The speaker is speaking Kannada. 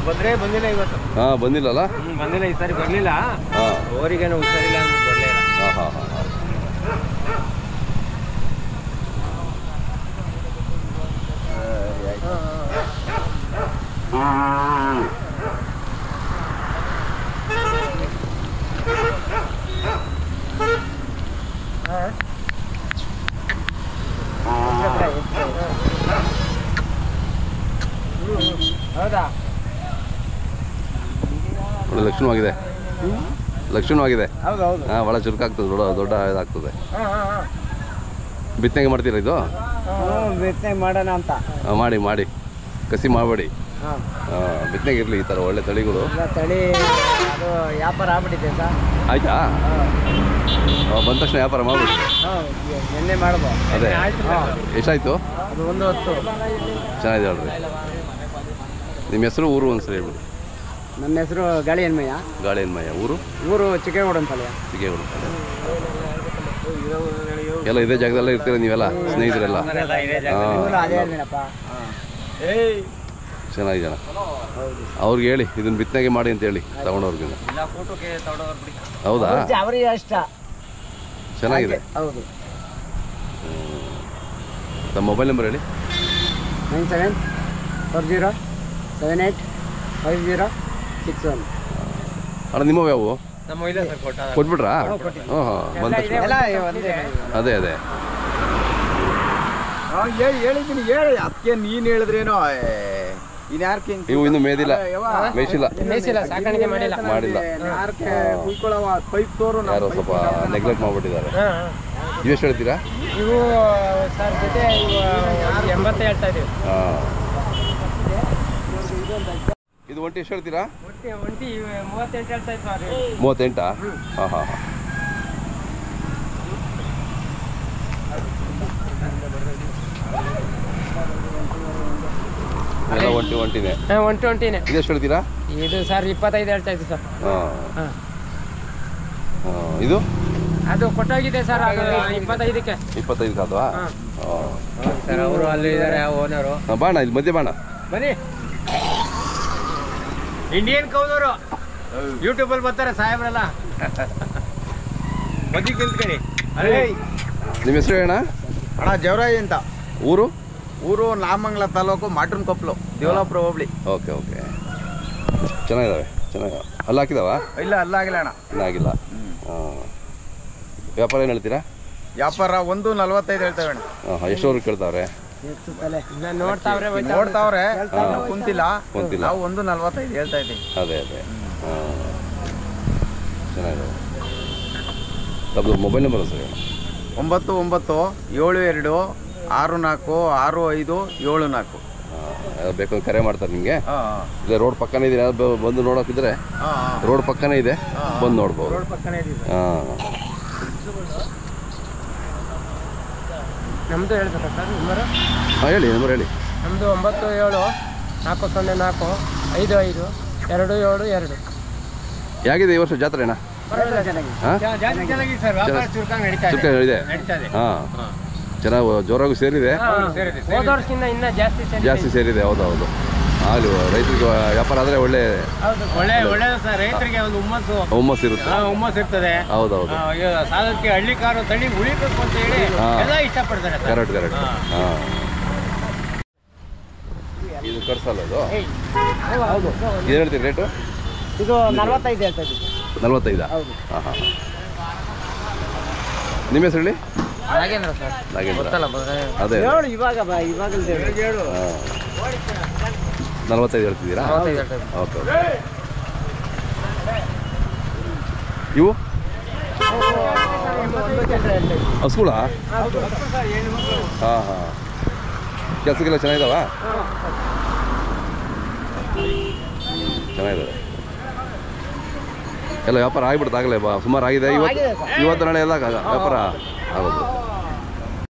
ಬಂದ್ರೆ ಬಂದಿಲ್ಲ ಇವತ್ತು. ಹಾಂ ಬಂದಿಲ್ಲಲ್ಲ. ಬಂದಿಲ್ಲ ಈ ಸಾರಿ ಬರಲಿಲ್ಲ. ಹಾಂ ಅವರಿಗೇನು ಹುಷಾರಿಲ್ಲ ಅಂತ ಬರಲಿಲ್ಲ. ಹಾಂ ಹಾಂ ಹಾಂ ಹಾಂ ಹೌದಾ? ಒಳ್ಳೆ ಲಕ್ಷಣವಾಗಿದೆ. ಲಕ್ಷಣವಾಗಿದೆ. ಹೌದು ಹೌದು. ಹಾಂ ಭಾಳ ಚುರುಕಾಗ್ತದೆ. ದೊಡ್ಡ ಇದಾಗ್ತದೆ. ಬಿತ್ತನೆಗೆ ಮಾಡ್ತೀರಾ ಇದು? ಬಿತ್ತನೆ ಮಾಡೋಣ ಅಂತ. ಮಾಡಿ ಮಾಡಿ ಕಸಿ ಮಾಡಬೇಡಿ. ಬಿತ್ತನೆಗೆ ಇರಲಿ ಈ ಥರ ಒಳ್ಳೆ ತಳಿಗಳು. ತಳಿ ಅದು ವ್ಯಾಪಾರ ಆಗ್ಬಿಟ್ಟಿದೆ ಸರ್. ಆಯ್ತಾ? ಬಂದ ತಕ್ಷಣ ವ್ಯಾಪಾರ ಮಾಡ್ಬಿಡಿ. ಎಣ್ಣೆ ಮಾಡ್ಬೋದು. ಅದೇ ಎಷ್ಟಾಯಿತು? ಅದು 110. ಚೆನ್ನಾಗಿದೆ ಹೇಳ್ರಿ. ನಿಮ್ಮ ಹೆಸರು ಊರು ಒಂದ್ಸರಿ ಹೇಳ್ಬಿಡಿ. ನನ್ನ ಹೆಸರು ಗಾಳಿ ಹೆಣ್ಮಯ್ಯ. ಗಾಳಿ ಹೆಣ್ಮಯ್ಯ. ಊರು ಚಿಕ್ಕೇಗೌಡ ಅಂತಲ್ಲ. ಚಿಕ್ಕೇಗೌಡ. ಎಲ್ಲ ಇದೇ ಜಾಗದಲ್ಲೇ ಇರ್ತೀರ ನೀವೆಲ್ಲ ಸ್ನೇಹಿತರೆಲ್ಲ? ಚೆನ್ನಾಗಿದೆ ಜನ. ಅವ್ರಿಗೆ ಹೇಳಿ ಇದನ್ನ ಬಿತ್ತನೆಗೆ ಮಾಡಿ ಅಂತ ಹೇಳಿ ತಗೊಂಡವ್ರಿಗೆ. ಹೌದಾ? ಅವರಿಗೆ ಅಷ್ಟ ಚೆನ್ನಾಗಿದೆ. ಹೌದು. ತಮ್ಮ ಮೊಬೈಲ್ ನಂಬರ್ ಹೇಳಿ. 9740785061. ಅಣ್ಣ ನಿಮ್ಮವು ಯಾವು? ಕೊಟ್ಬಿಟ್ರಾ? ಹಾಂ ಹಾಂ ಬಂದ ತಕ್ಷಣ ಅದೇ ಹೇಳಿದ್ದೀನಿ. ಹೇಳಿ ಅದಕ್ಕೆ ನೀನು ಹೇಳಿದ್ರೇನೋ. ಇವು ಇನ್ನೂ ಮೇದಿಲ್ಲ, ಮೇಯಿಸಿಲ್ಲ, ಸಾಕಾಣಿಕೆ ಮಾಡಿಲ್ಲ. ಯಾರೋ ಸ್ವಲ್ಪ ನೆಗ್ಲೆಕ್ಟ್ ಮಾಡಿಬಿಟ್ಟಿದ್ದಾರೆ. ಇವೆಷ್ಟು ಹೇಳ್ತೀರಾ? ಇವು ಸರ್ ಜೊತೆ 80 ಹೇಳ್ತಾ ಇದೀವಿ. ಹಾಂ. ಇದು ಒಂಟಿ ಎಷ್ಟು ಹೇಳ್ತೀರಾ? ಒಂಟಿ 38 ಹೇಳ್ತಾ ಇದ್ದೀವಿ. 38? ಹಾಂ ಹಾಂ ಹಾಂ. ಎಲ್ಲ ಒಂಟಿನೇ. ಒಂಟಿನೇ. ಇದೆಷ್ಟು ಹೇಳ್ತೀರಾ? ಇದು ಸರ್ 25 ಹೇಳ್ತಾ ಇದ್ದೀವಿ ಸರ್. ಹಾಂ. ಇದು ಅದು ಕೊಟ್ಟೋಗಿದೆ ಸರ್. ಅದು 25ಕ್ಕೆ. 25 ಅದವಾ? ಸರ್ ಅವರು ಅಲ್ಲಿ ಇದ್ದಾರೆ ಓನರು. ಬಾಣ ಇಲ್ಲಿ ಮಧ್ಯೆ ಬಾಣ ಬನ್ನಿ. ಇಂಡಿಯನ್ ಕೌದವರು ಯೂಟ್ಯೂಬಲ್ಲಿ ಬರ್ತಾರೆ ಸಾಹೇಬ್ರೆಲ್ಲ. ಬದಿ ನಿಂತ್ಕೊಳ್ಳಿ. ನಿಮ್ಮ ಹೆಸರು ಅಣ್ಣ? ಅಣ್ಣ ಜವರಾಯಿ ಅಂತ. ಊರು ನಾಮಂಗಲ ತಾಲೂಕು ಮಾಟನ್ಕೊಪ್ಪಲು, ದೇವಲಾಪುರ ಹೋಬಳಿ. ಓಕೆ. ಚೆನ್ನಾಗಿದ್ದಾವೆ. ಅಲ್ಲಿ ಹಾಕಿದಾವ? ಇಲ್ಲ ಅಲ್ಲಾಗಿಲ್ಲ ಅಣ್ಣ. ಇನ್ನಾಗಿಲ್ಲ. ಹಾಂ. ವ್ಯಾಪಾರ ಏನು ಹೇಳ್ತೀರಾ? ವ್ಯಾಪಾರ 145 ಹೇಳ್ತೇವೆ ಅಣ್ಣ. ಹಾಂ. ಎಷ್ಟೋರು ಕೇಳ್ತಾವ್ರೆ? ನೋಡ್ತಾವ್ರೆ ಕುಂತಿಲ್ಲ. ನಾವು 145 ಹೇಳ್ತಾ ಇದ್ದೀವಿ. ಅದೇ ಹಾಂ. ಚೆನ್ನಾಗಿದ್ದಾವೆ. ತಮ್ಮದು ಮೊಬೈಲ್ ನಂಬರ್ ಸರ್? 9912646574. ಬೇಕಾದ್ರೆ ಕರೆ ಮಾಡ್ತಾರೆ ನಿಮಗೆ. ಇಲ್ಲ ರೋಡ್ ಪಕ್ಕನೇ ಇದೆ, ಬಂದು ನೋಡೋಕಿದ್ರೆ ರೋಡ್ ಪಕ್ಕನೇ ಇದೆ, ಬಂದು ನೋಡ್ಬೋದು. ಹಾಂ. ನಮ್ಮದು ಹೇಳ್ಬೇಕಾ ಸರ್ ನಂಬರು? ಹಾಂ ಹೇಳಿ. ನಂಬರ್ ಹೇಳಿ. ನಮ್ಮದು 9740455272. ಹೇಗಿದೆ ಈ ವರ್ಷ ಜಾತ್ರೆ ಅಣ್ಣ? ಇದೆ. ಹಾಂ. ಚೆನ್ನಾಗಿ ಜೋರಾಗೂ ಸೇರಿದೆ. ಜಾಸ್ತಿ ಸೇರಿದೆ. ಹೌದು. ಆಗಲಿ ರೈತರಿಗೆ ವ್ಯಾಪಾರ ಆದರೆ ಒಳ್ಳೆಯದು ಸರ್. ರೈತರಿಗೆ ಒಂದು ಹುಮ್ಮಸ್ಸು ಇರ್ತದೆ. ಹೌದು. ಸಾಲಕ್ಕೆ ಹಳ್ಳಿಕಾರು ತಳಿ ಉಳಿಬೇಕು ಅಂತ ಹೇಳಿ ಎಲ್ಲ ಇಷ್ಟಪಡ್ತಾರೆ. ಕರೆಕ್ಟ್. ಹಾಂ. ಇದು ಕರ್ಸಲ್ಲ ಅದು? ಹೌದು. ಏನು ಹೇಳ್ತೀರಿ ರೇಟು? ಇದು 45 ಹೇಳ್ತಾ ಇದ್ದೀವಿ. 45? ಹೌದು. ಹಾಂ. ನಿಮ್ಮ ಹೆಸರು ಹೇಳಿ? ನಾಗೇಂದ್ರ ಸರ್. ಅದೇ ಇವಾಗ 45 ಹೇಳ್ತಿದ್ದೀರಾ? ಓಕೆ. ಇವು ಹಸುಗಳ? ಹಾಂ. ಕೆಲಸಕ್ಕೆಲ್ಲ ಚೆನ್ನಾಗಿದ್ದಾವ? ಚೆನ್ನಾಗಿದ್ದಾವೆ. ಎಲ್ಲ ವ್ಯಾಪಾರ ಆಗಿಬಿಡ್ತಾಗಲೇ ಸುಮಾರು ಆಗಿದೆ. ಇವತ್ತು ನಾಳೆ ಎಲ್ಲ ವ್ಯಾಪಾರ ಆಗೋದು.